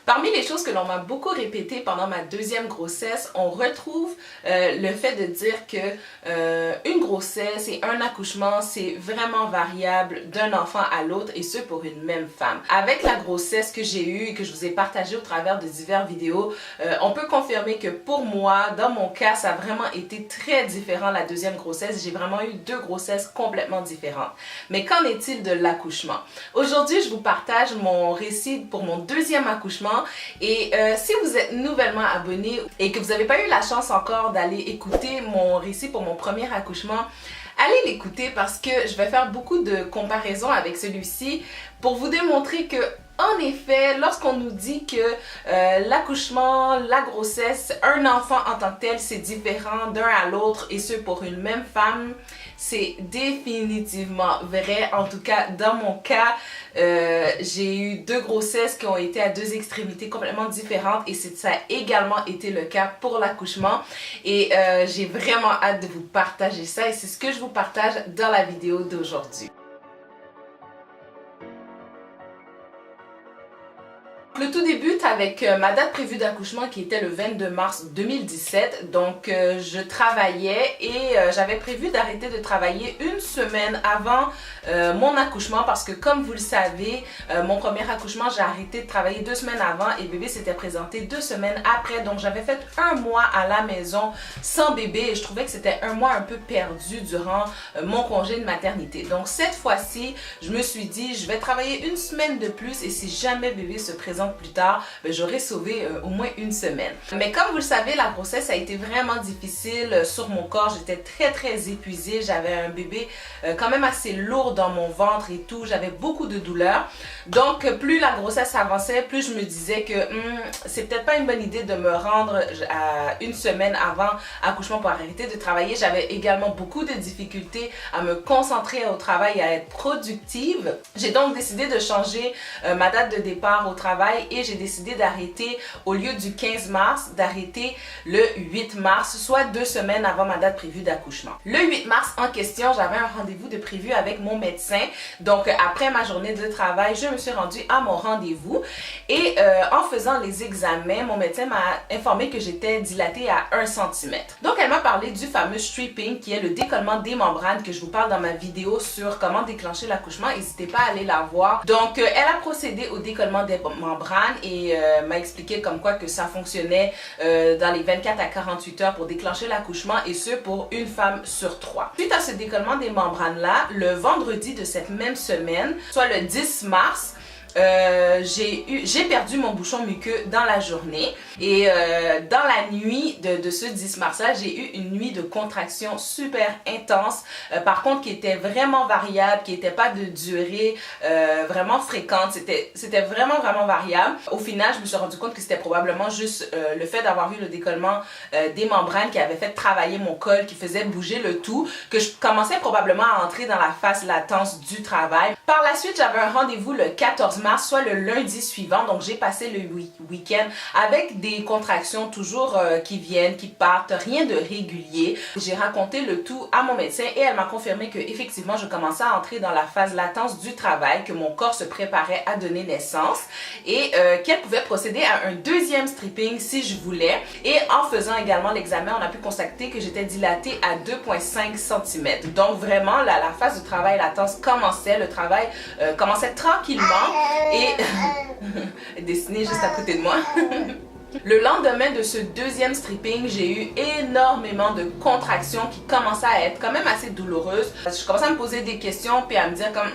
Parmi les choses que l'on m'a beaucoup répétées pendant ma deuxième grossesse, on retrouve le fait de dire que une grossesse et un accouchement, c'est vraiment variable d'un enfant à l'autre et ce pour une même femme. Avec la grossesse que j'ai eue et que je vous ai partagée au travers de diverses vidéos, on peut confirmer que pour moi, dans mon cas, ça a vraiment été très différent la deuxième grossesse. J'ai vraiment eu deux grossesses complètement différentes. Mais qu'en est-il de l'accouchement? Aujourd'hui, je vous partage mon récit pour mon deuxième accouchement et si vous êtes nouvellement abonné et que vous n'avez pas eu la chance encore d'aller écouter mon récit pour mon premier accouchement, allez l'écouter parce que je vais faire beaucoup de comparaisons avec celui-ci pour vous démontrer que en effet, lorsqu'on nous dit que l'accouchement, la grossesse, un enfant en tant que tel, c'est différent d'un à l'autre et ce pour une même femme, c'est définitivement vrai. En tout cas, dans mon cas, j'ai eu deux grossesses qui ont été à deux extrémités complètement différentes et ça a également été le cas pour l'accouchement. Et j'ai vraiment hâte de vous partager ça et c'est ce que je vous partage dans la vidéo d'aujourd'hui. Le tout débute avec ma date prévue d'accouchement qui était le 22 mars 2017. Donc je travaillais et j'avais prévu d'arrêter de travailler une semaine avant mon accouchement parce que comme vous le savez, mon premier accouchement, j'ai arrêté de travailler 2 semaines avant et bébé s'était présenté 2 semaines après. Donc j'avais fait 1 mois à la maison sans bébé et je trouvais que c'était 1 mois un peu perdu durant mon congé de maternité. Donc cette fois-ci, je me suis dit, je vais travailler 1 semaine de plus et si jamais bébé se présente plus tard, j'aurais sauvé au moins 1 semaine. Mais comme vous le savez, la grossesse a été vraiment difficile sur mon corps. J'étais très épuisée. J'avais un bébé quand même assez lourd dans mon ventre et tout. J'avais beaucoup de douleurs. Donc plus la grossesse avançait, plus je me disais que c'est peut-être pas une bonne idée de me rendre à 1 semaine avant accouchement pour arrêter de travailler. J'avais également beaucoup de difficultés à me concentrer au travail et à être productive. J'ai donc décidé de changer ma date de départ au travail et j'ai décidé d'arrêter au lieu du 15 mars, d'arrêter le 8 mars, soit 2 semaines avant ma date prévue d'accouchement. Le 8 mars en question, j'avais un rendez-vous de prévu avec mon médecin. Donc après ma journée de travail, je me suis rendue à mon rendez-vous et en faisant les examens, mon médecin m'a informé que j'étais dilatée à 1 cm. Donc elle m'a parlé du fameux stripping qui est le décollement des membranes que je vous parle dans ma vidéo sur comment déclencher l'accouchement. N'hésitez pas à aller la voir. Donc elle a procédé au décollement des membranes et m'a expliqué comme quoi que ça fonctionnait dans les 24 à 48 heures pour déclencher l'accouchement et ce pour une femme sur 3. Suite à ce décollement des membranes là, le vendredi de cette même semaine, soit le 10 mars, j'ai perdu mon bouchon muqueux dans la journée et dans la nuit de ce 10 mars là, j'ai eu une nuit de contraction super intense, par contre qui était vraiment variable, qui n'était pas de durée vraiment fréquente, c'était vraiment variable. Au final, je me suis rendu compte que c'était probablement juste le fait d'avoir eu le décollement des membranes qui avait fait travailler mon col, qui faisait bouger le tout, que je commençais probablement à entrer dans la phase latence du travail. Par la suite, j'avais un rendez-vous le 14 mars, soit le lundi suivant, donc j'ai passé le week-end avec des contractions toujours qui viennent, qui partent, rien de régulier. J'ai raconté le tout à mon médecin et elle m'a confirmé que effectivement je commençais à entrer dans la phase latence du travail, que mon corps se préparait à donner naissance et qu'elle pouvait procéder à un deuxième stripping si je voulais. Et en faisant également l'examen, on a pu constater que j'étais dilatée à 2,5 cm. Donc vraiment la phase du travail latence commençait, le travail commençait tranquillement et dessiné juste à côté de moi. Le lendemain de ce deuxième stripping, j'ai eu énormément de contractions qui commençaient à être quand même assez douloureuses. Je commençais à me poser des questions puis à me dire comme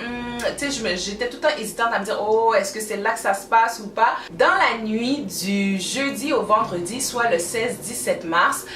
tu sais, j'étais tout le temps hésitante à me dire oh, est-ce que c'est là que ça se passe ou pas. Dans la nuit du jeudi au vendredi, soit le 16-17 mars,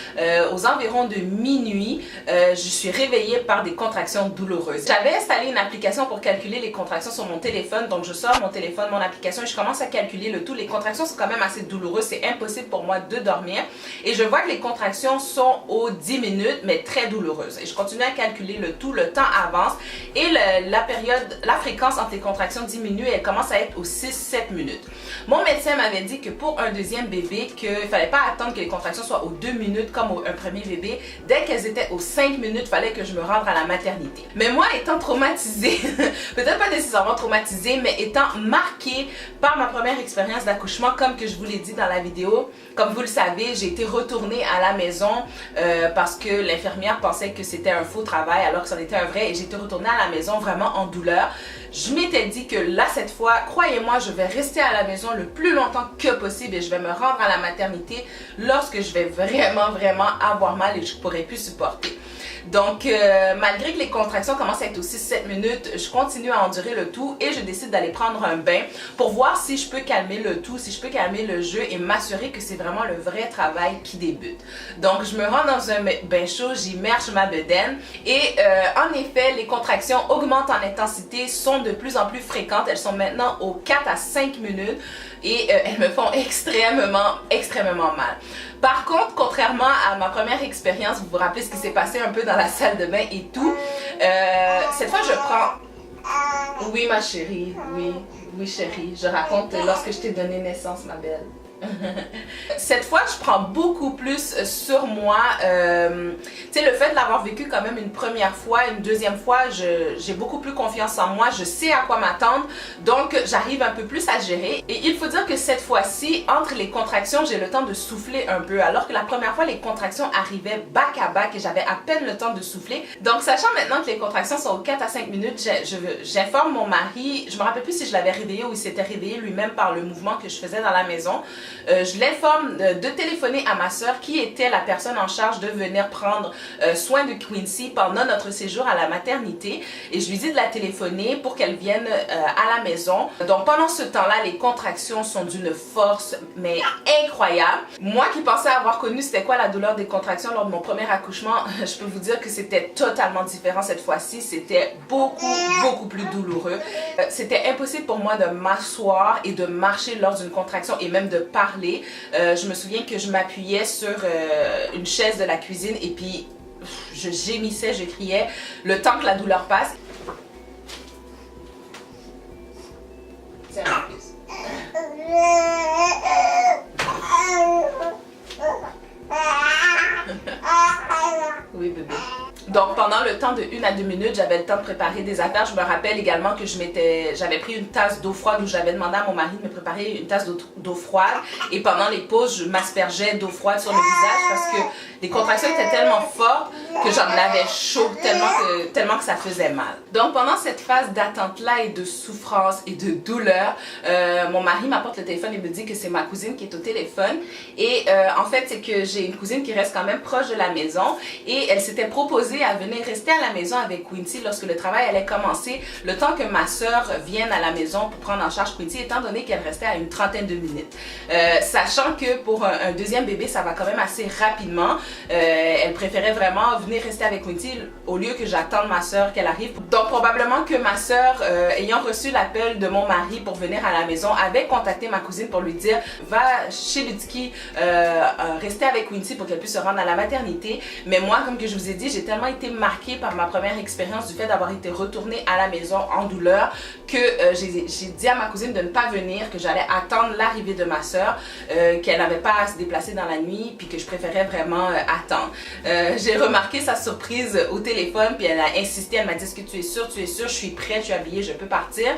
aux environs de minuit, je suis réveillée par des contractions douloureuses. J'avais installé une application pour calculer les contractions sur mon téléphone, donc je sors mon téléphone, mon application et je commence à calculer le tout. Les contractions sont quand même assez douloureuses, c'est impossible pour moi de dormir. Et je vois que les contractions sont aux 10 minutes, mais très douloureuses. Et je continue à calculer le tout, le temps avance. Et la fréquence entre les contractions diminue et elle commence à être aux 6-7 minutes. Mon médecin m'avait dit que pour un deuxième bébé, qu'il ne fallait pas attendre que les contractions soient aux 2 minutes comme un premier bébé. Dès qu'elles étaient aux 5 minutes, il fallait que je me rende à la maternité. Mais moi, étant traumatisée, peut-être pas nécessairement traumatisée, mais étant marquée par ma première expérience d'accouchement, comme que je vous l'ai dit dans la vidéo, comme vous le savez, j'ai été retournée à la maison parce que l'infirmière pensait que c'était un faux travail alors que c'en était un vrai, et j'ai été retournée à la maison vraiment en douleur. Je m'étais dit que là, cette fois, croyez-moi, je vais rester à la maison le plus longtemps que possible et je vais me rendre à la maternité lorsque je vais vraiment avoir mal et que je ne pourrai plus supporter. Donc, malgré que les contractions commencent à être aux 6-7 minutes, je continue à endurer le tout et je décide d'aller prendre un bain pour voir si je peux calmer le tout, si je peux calmer le jeu et m'assurer que c'est vraiment le vrai travail qui débute. Donc, je me rends dans un bain chaud, j'immerge ma bedaine et en effet, les contractions augmentent en intensité, sont de plus en plus fréquentes. Elles sont maintenant aux 4 à 5 minutes et elles me font extrêmement mal. Par contre, contrairement à ma première expérience, vous vous rappelez ce qui s'est passé un peu dans la salle de bain et tout, cette fois je prends... Oui ma chérie, oui chérie, je raconte lorsque je t'ai donné naissance ma belle. Cette fois, je prends beaucoup plus sur moi. Tu sais, le fait de l'avoir vécu quand même une première fois, une deuxième fois, j'ai beaucoup plus confiance en moi. Je sais à quoi m'attendre. Donc, j'arrive un peu plus à gérer. Et il faut dire que cette fois-ci, entre les contractions, j'ai le temps de souffler un peu. Alors que la première fois, les contractions arrivaient back à back et j'avais à peine le temps de souffler. Donc, sachant maintenant que les contractions sont aux 4 à 5 minutes, j'informe mon mari. Je me rappelle plus si je l'avais réveillé ou il s'était réveillé lui-même par le mouvement que je faisais dans la maison. Je l'informe de téléphoner à ma soeur qui était la personne en charge de venir prendre soin de Quincy pendant notre séjour à la maternité et je lui dis de la téléphoner pour qu'elle vienne à la maison. Donc pendant ce temps-là, les contractions sont d'une force mais incroyable. Moi qui pensais avoir connu c'était quoi la douleur des contractions lors de mon premier accouchement, je peux vous dire que c'était totalement différent cette fois-ci. C'était beaucoup plus douloureux. C'était impossible pour moi de m'asseoir et de marcher lors d'une contraction et même de parler. Je me souviens que je m'appuyais sur une chaise de la cuisine et puis je gémissais, je criais le temps que la douleur passe. Tiens, en plus. Oui bébé. Donc pendant le temps de 1 à 2 minutes, j'avais le temps de préparer des affaires. Je me rappelle également que j'avais pris une tasse d'eau froide où j'avais demandé à mon mari de me préparer une tasse d'eau froide. Et pendant les pauses, je m'aspergeais d'eau froide sur le visage parce que les contractions étaient tellement fortes que j'en avais chaud tellement que ça faisait mal. Donc pendant cette phase d'attente-là et de souffrance et de douleur, mon mari m'apporte le téléphone et me dit que c'est ma cousine qui est au téléphone. Et en fait, c'est que j'ai une cousine qui reste quand même proche de la maison et elle s'était proposée à venir rester à la maison avec Quincy lorsque le travail allait commencer, le temps que ma soeur vienne à la maison pour prendre en charge Quincy, étant donné qu'elle restait à une trentaine de minutes. Sachant que pour un deuxième bébé, ça va quand même assez rapidement. Elle préférait vraiment venir rester avec Quincy au lieu que j'attende ma soeur qu'elle arrive. Donc probablement que ma soeur, ayant reçu l'appel de mon mari pour venir à la maison, avait contacté ma cousine pour lui dire va chez Ludsky rester avec Quincy pour qu'elle puisse se rendre à la maternité. Mais moi, comme que je vous ai dit, j'ai tellement été marquée par ma première expérience du fait d'avoir été retournée à la maison en douleur que j'ai dit à ma cousine de ne pas venir, que j'allais attendre l'arrivée de ma soeur, qu'elle n'avait pas à se déplacer dans la nuit puis que je préférais vraiment attendre. J'ai remarqué sa surprise au téléphone puis elle a insisté, elle m'a dit est-ce que tu es sûre, je suis prête, je suis habillée, je peux partir.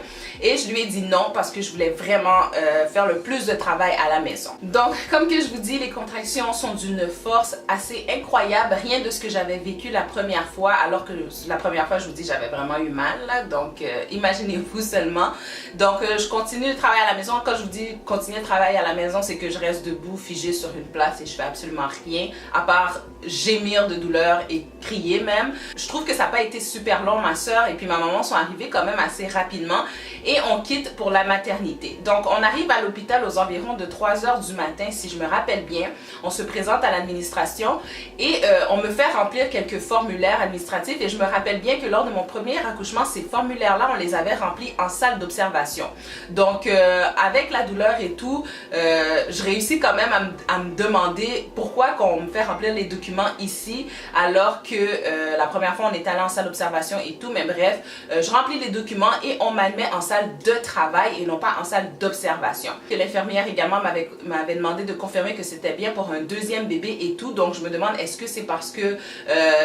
Et je lui ai dit non parce que je voulais vraiment faire le plus de travail à la maison. Donc comme que je vous dis, les contractions sont d'une force assez incroyable, rien de ce que j'avais vécu la première fois, alors que la première fois je vous dis j'avais vraiment eu mal là, donc imaginez-vous seulement. Donc je continue de travailler à la maison. Quand je vous dis continuer de travailler à la maison, c'est que je reste debout figée sur une place et je fais absolument rien à part gémir de douleur et crier même. Je trouve que ça n'a pas été super long. Ma soeur et puis ma maman sont arrivés quand même assez rapidement et on quitte pour la maternité. Donc on arrive à l'hôpital aux environs de 3 h du matin si je me rappelle bien. On se présente à l'administration et on me fait remplir quelques formulaires administratifs administratif et je me rappelle bien que lors de mon premier accouchement, ces formulaires-là, on les avait remplis en salle d'observation. Donc, avec la douleur et tout, je réussis quand même à me demander pourquoi qu'on me fait remplir les documents ici alors que la première fois, on est allé en salle d'observation et tout. Mais bref, je remplis les documents et on m'admet en salle de travail et non pas en salle d'observation. L'infirmière également m'avait demandé de confirmer que c'était bien pour un deuxième bébé et tout. Donc, je me demande, est-ce que c'est parce que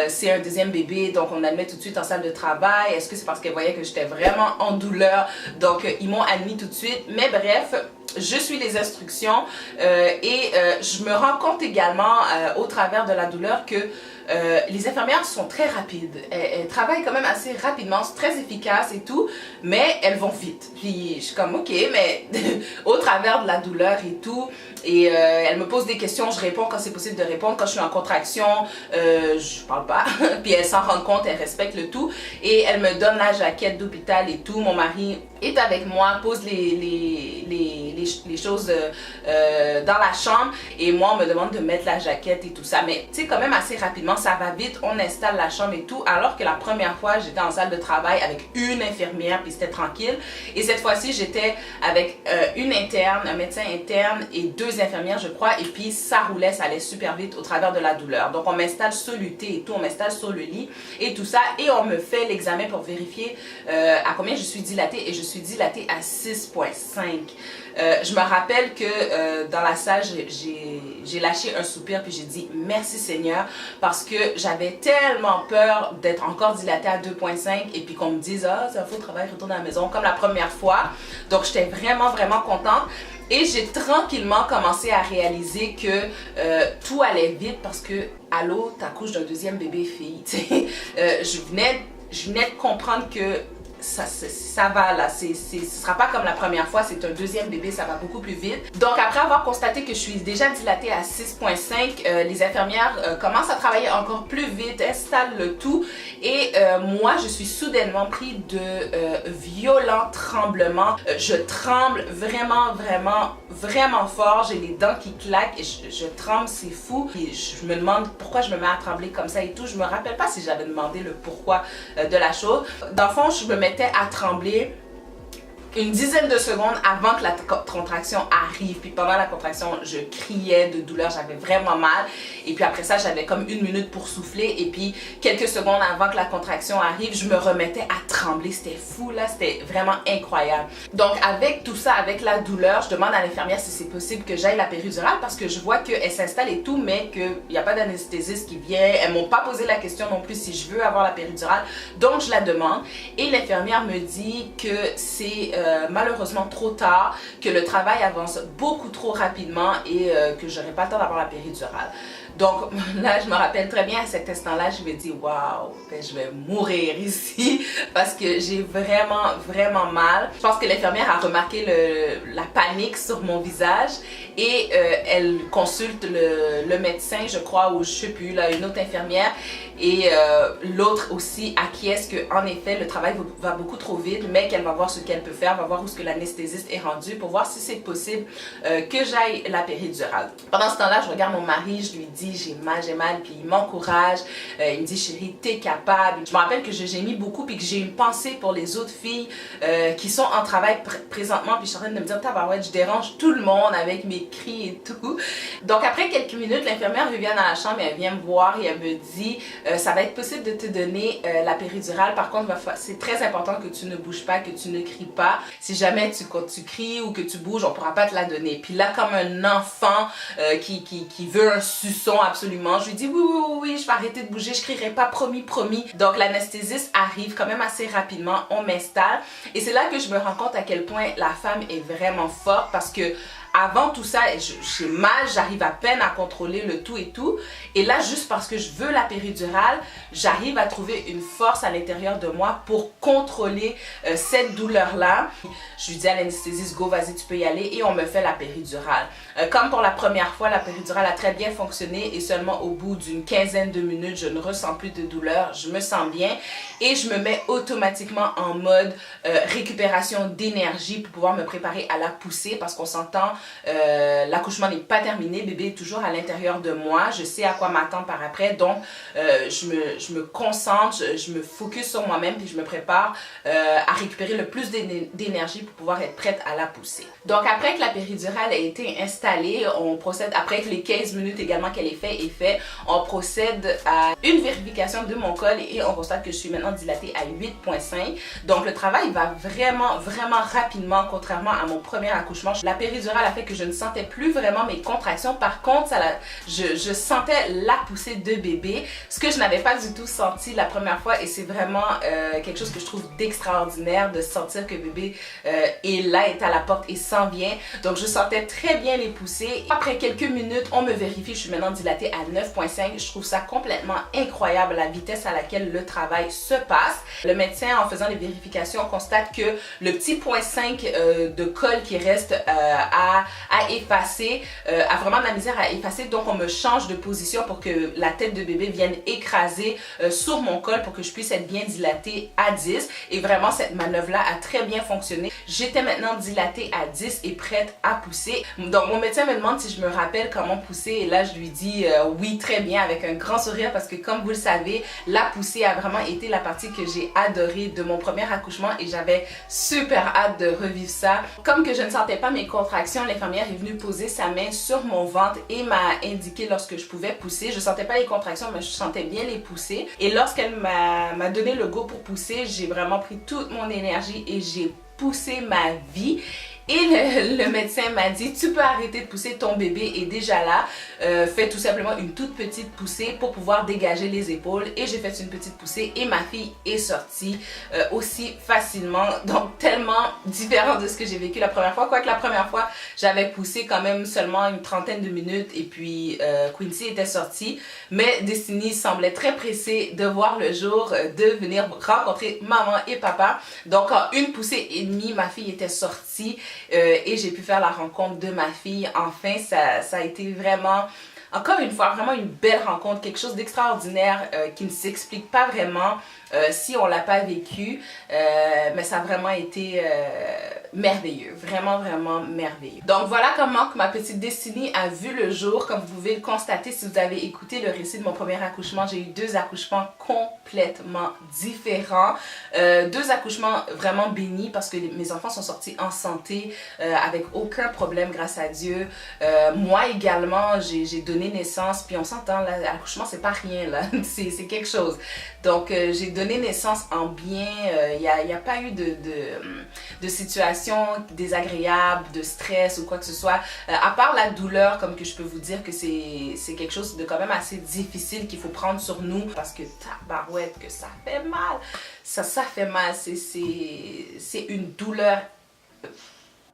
c'est un deuxième bébé, donc on admet tout de suite en salle de travail? Est-ce que c'est parce qu'elle voyait que j'étais vraiment en douleur? Donc, ils m'ont admis tout de suite. Mais bref, je suis les instructions et je me rends compte également au travers de la douleur que les infirmières sont très rapides. Elles travaillent quand même assez rapidement, c'est très efficace et tout, mais elles vont vite. Puis je suis comme ok, mais au travers de la douleur et tout, et elles me posent des questions, je réponds quand c'est possible de répondre. Quand je suis en contraction, je parle pas. Puis elles s'en rendent compte, elles respectent le tout. Et elles me donnent la jaquette d'hôpital et tout. Mon mari est avec moi, pose les choses dans la chambre. Et moi, on me demande de mettre la jaquette et tout ça. Mais tu sais, quand même assez rapidement, ça va vite. On installe la chambre et tout. Alors que la première fois, j'étais en salle de travail avec une infirmière, puis c'était tranquille. Et cette fois-ci, j'étais avec une interne, un médecin interne et 2 infirmières, je crois. Et puis, ça roulait, ça allait super vite au travers de la douleur. Donc, on m'installe sur l'UT et tout. On m'installe sur le lit et tout ça. Et on me fait l'examen pour vérifier à combien je suis dilatée. Et je suis dilatée à 6,5. Je me rappelle que dans la salle, j'ai lâché un soupir puis j'ai dit merci Seigneur parce que j'avais tellement peur d'être encore dilatée à 2,5 et puis qu'on me dise ah c'est un faux travail, retourne à la maison comme la première fois. Donc j'étais vraiment contente. Et j'ai tranquillement commencé à réaliser que tout allait vite parce que allô, t'accouches d'un deuxième bébé fille. Je venais de comprendre que ça va là, ce sera pas comme la première fois, c'est un deuxième bébé, ça va beaucoup plus vite. Donc après avoir constaté que je suis déjà dilatée à 6,5, les infirmières commencent à travailler encore plus vite, installent le tout et moi je suis soudainement pris de violents tremblements. Je tremble vraiment fort, j'ai les dents qui claquent et je tremble, c'est fou. Et je me demande pourquoi je me mets à trembler comme ça et tout. Je me rappelle pas si j'avais demandé le pourquoi de la chose. Dans le fond, je me mettais à trembler une dizaine de secondes avant que la contraction arrive. Puis pendant la contraction, je criais de douleur, j'avais vraiment mal. Et puis après ça, j'avais comme 1 minute pour souffler. Et puis quelques secondes avant que la contraction arrive, je me remettais à trembler. C'était fou là, c'était vraiment incroyable. Donc avec tout ça, avec la douleur, je demande à l'infirmière si c'est possible que j'aille la péridurale parce que je vois qu'elle s'installe et tout, mais qu'il n'y a pas d'anesthésiste qui vient. Elles m'ont pas posé la question non plus si je veux avoir la péridurale. Donc je la demande. Et l'infirmière me dit que c'est malheureusement trop tard, que le travail avance beaucoup trop rapidement et que j'aurai pas le temps d'avoir la péridurale. Donc là, je me rappelle très bien à cet instant-là, je me dis waouh, je vais mourir ici parce que j'ai vraiment mal. Je pense que l'infirmière a remarqué la panique sur mon visage et elle consulte le médecin, je crois, ou je sais plus, là, une autre infirmière et l'autre aussi acquiesce que en effet le travail va beaucoup trop vite, mais qu'elle va voir ce qu'elle peut faire, va voir où ce que l'anesthésiste est rendu pour voir si c'est possible que j'aille la péridurale. Pendant ce temps-là, je regarde mon mari, je lui dis j'ai mal, puis il m'encourage, il me dit chérie, t'es capable. Je me rappelle que je gémis beaucoup puis que j'ai une pensée pour les autres filles qui sont en travail présentement, puis je suis en train de me dire tabarouette, je dérange tout le monde avec mes cris et tout. Donc après quelques minutes, l'infirmière revient dans la chambre et elle vient me voir et elle me dit ça va être possible de te donner la péridurale, par contre c'est très important que tu ne bouges pas, que tu ne cries pas. Si jamais tu cries ou que tu bouges, on pourra pas te la donner. Puis là, comme un enfant qui veut un suçon absolument, je lui dis oui, je vais arrêter de bouger, je crierai pas, promis. Donc l'anesthésiste arrive quand même assez rapidement, on m'installe et c'est là que je me rends compte à quel point la femme est vraiment forte parce que avant tout ça, j'ai mal, j'arrive à peine à contrôler le tout et tout. Et là, juste parce que je veux la péridurale, j'arrive à trouver une force à l'intérieur de moi pour contrôler cette douleur-là. Je lui dis à l'anesthésiste, go, vas-y, tu peux y aller. Et on me fait la péridurale. Comme pour la première fois, la péridurale a très bien fonctionné. Et seulement au bout d'une quinzaine de minutes, je ne ressens plus de douleur. Je me sens bien. Et je me mets automatiquement en mode récupération d'énergie pour pouvoir me préparer à la poussée. Parce qu'on s'entend, l'accouchement n'est pas terminé, bébé est toujours à l'intérieur de moi, je sais à quoi m'attendre par après, donc je me concentre, je me focus sur moi-même puis je me prépare à récupérer le plus d'énergie pour pouvoir être prête à la pousser. Donc après que la péridurale a été installée, on procède, après que les 15 minutes également qu'elle est fait, on procède à une vérification de mon col et on constate que je suis maintenant dilatée à 8,5. Donc le travail va vraiment rapidement, contrairement à mon premier accouchement. La péridurale a fait que je ne sentais plus vraiment mes contractions. Par contre, je sentais la poussée de bébé, ce que je n'avais pas du tout senti la première fois et c'est vraiment quelque chose que je trouve d'extraordinaire de sentir que bébé est là, est à la porte et s'en vient. Donc je sentais très bien les poussées. Après quelques minutes, on me vérifie, je suis maintenant dilatée à 9,5. Je trouve ça complètement incroyable la vitesse à laquelle le travail se passe. Le médecin, en faisant les vérifications, constate que le petit 0,5 de col qui reste à effacer, a vraiment de la misère à effacer. Donc on me change de position pour que la tête de bébé vienne écraser sur mon col pour que je puisse être bien dilatée à 10. Et vraiment cette manœuvre-là a très bien fonctionné. J'étais maintenant dilatée à 10 et prête à pousser. Donc mon médecin me demande si je me rappelle comment pousser et là je lui dis oui, très bien, avec un grand sourire parce que comme vous le savez, la poussée a vraiment été la partie que j'ai adorée de mon premier accouchement et j'avais super hâte de revivre ça. Comme que je ne sentais pas mes contractions, l'infirmière est venue poser sa main sur mon ventre et m'a indiqué lorsque je pouvais pousser. Je sentais pas les contractions mais je sentais bien les poussées et lorsqu'elle m'a donné le go pour pousser, j'ai vraiment pris toute mon énergie et j'ai poussé ma vie. Et le médecin m'a dit, tu peux arrêter de pousser, ton bébé est déjà là, fais tout simplement une toute petite poussée pour pouvoir dégager les épaules. Et j'ai fait une petite poussée et ma fille est sortie aussi facilement, donc tellement différent de ce que j'ai vécu la première fois. Quoique la première fois, j'avais poussé quand même seulement une trentaine de minutes et puis Quincy était sortie. Mais Destiny semblait très pressée de voir le jour, de venir rencontrer maman et papa. Donc en une poussée et demie, ma fille était sortie. Et j'ai pu faire la rencontre de ma fille. Enfin, ça a été vraiment, encore une fois, vraiment une belle rencontre, quelque chose d'extraordinaire qui ne s'explique pas vraiment si on l'a pas vécu, mais ça a vraiment été merveilleux, vraiment merveilleux. Donc voilà comment que ma petite Destiny a vu le jour. Comme vous pouvez le constater si vous avez écouté le récit de mon premier accouchement, j'ai eu deux accouchements complètement différents, deux accouchements vraiment bénis parce que mes enfants sont sortis en santé avec aucun problème grâce à Dieu. Moi également j'ai donné naissance, puis on s'entend, l'accouchement c'est pas rien là, c'est quelque chose. Donc j'ai donné naissance en bien, il n'y a pas eu de situation désagréable, de stress ou quoi que ce soit, à part la douleur, comme que je peux vous dire que c'est quelque chose de quand même assez difficile qu'il faut prendre sur nous parce que tabarouette que ça fait mal, ça fait mal, c'est une douleur.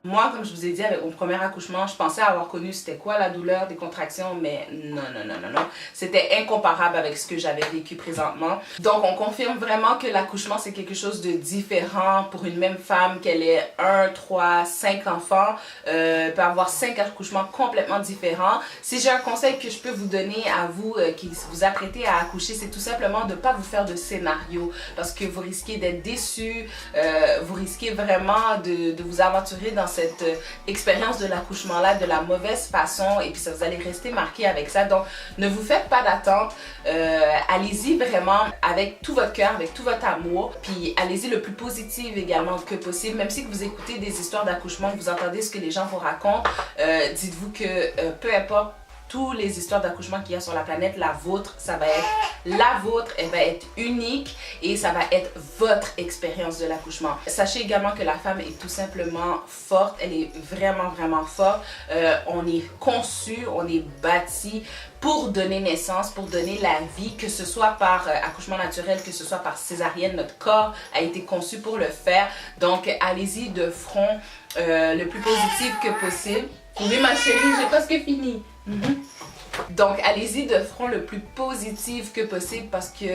Moi, comme je vous ai dit, avec mon premier accouchement, je pensais avoir connu c'était quoi la douleur des contractions, mais non. C'était incomparable avec ce que j'avais vécu présentement. Donc, on confirme vraiment que l'accouchement, c'est quelque chose de différent pour une même femme, qu'elle ait 1, 3, 5 enfants, peut avoir 5 accouchements complètement différents. Si j'ai un conseil que je peux vous donner à vous qui vous apprêtez à accoucher, c'est tout simplement de ne pas vous faire de scénario parce que vous risquez d'être déçus, vous risquez vraiment de vous aventurer dans cette expérience de l'accouchement là de la mauvaise façon et puis ça vous allez rester marqué avec ça. Donc ne vous faites pas d'attente, allez-y vraiment avec tout votre cœur, avec tout votre amour, puis allez-y le plus positif également que possible. Même si vous écoutez des histoires d'accouchement, vous entendez ce que les gens vous racontent, dites-vous que peu importe toutes les histoires d'accouchement qu'il y a sur la planète, la vôtre, ça va être la vôtre, elle va être unique et ça va être votre expérience de l'accouchement. Sachez également que la femme est tout simplement forte, elle est vraiment forte. On est conçu, on est bâti pour donner naissance, pour donner la vie, que ce soit par accouchement naturel, que ce soit par césarienne, notre corps a été conçu pour le faire. Donc allez-y de front le plus positif que possible. Oui ma chérie, j'ai presque fini. Donc allez-y de front le plus positif que possible parce que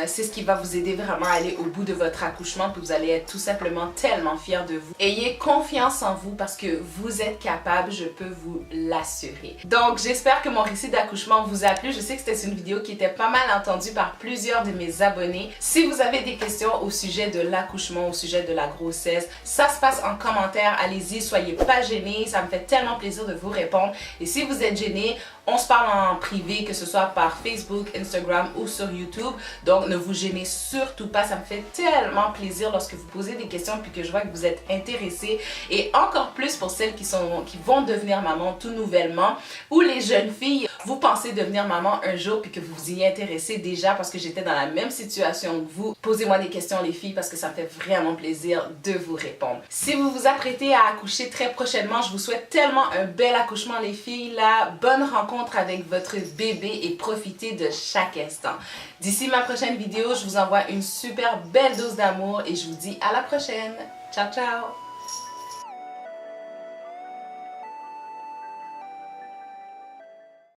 c'est ce qui va vous aider vraiment à aller au bout de votre accouchement, puis vous allez être tout simplement tellement fiers de vous. Ayez confiance en vous parce que vous êtes capable, je peux vous l'assurer. Donc j'espère que mon récit d'accouchement vous a plu. Je sais que c'était une vidéo qui était pas mal entendue par plusieurs de mes abonnés. Si vous avez des questions au sujet de l'accouchement, au sujet de la grossesse, ça se passe en commentaire. Allez-y, soyez pas gênés, ça me fait tellement plaisir de vous répondre. Et si vous êtes gênés, on se parle en privé, que ce soit par Facebook, Instagram ou sur YouTube. Donc ne vous gênez surtout pas, ça me fait tellement plaisir lorsque vous posez des questions puis que je vois que vous êtes intéressés. Et encore plus pour celles qui vont devenir maman tout nouvellement, ou les jeunes filles, vous pensez devenir maman un jour puis que vous vous y intéressez déjà parce que j'étais dans la même situation que vous. Posez-moi des questions les filles parce que ça me fait vraiment plaisir de vous répondre. Si vous vous apprêtez à accoucher très prochainement, je vous souhaite tellement un bel accouchement les filles là. Bonne rencontre avec votre bébé et profitez de chaque instant. D'ici ma prochaine vidéo, je vous envoie une super belle dose d'amour et je vous dis à la prochaine. Ciao ciao!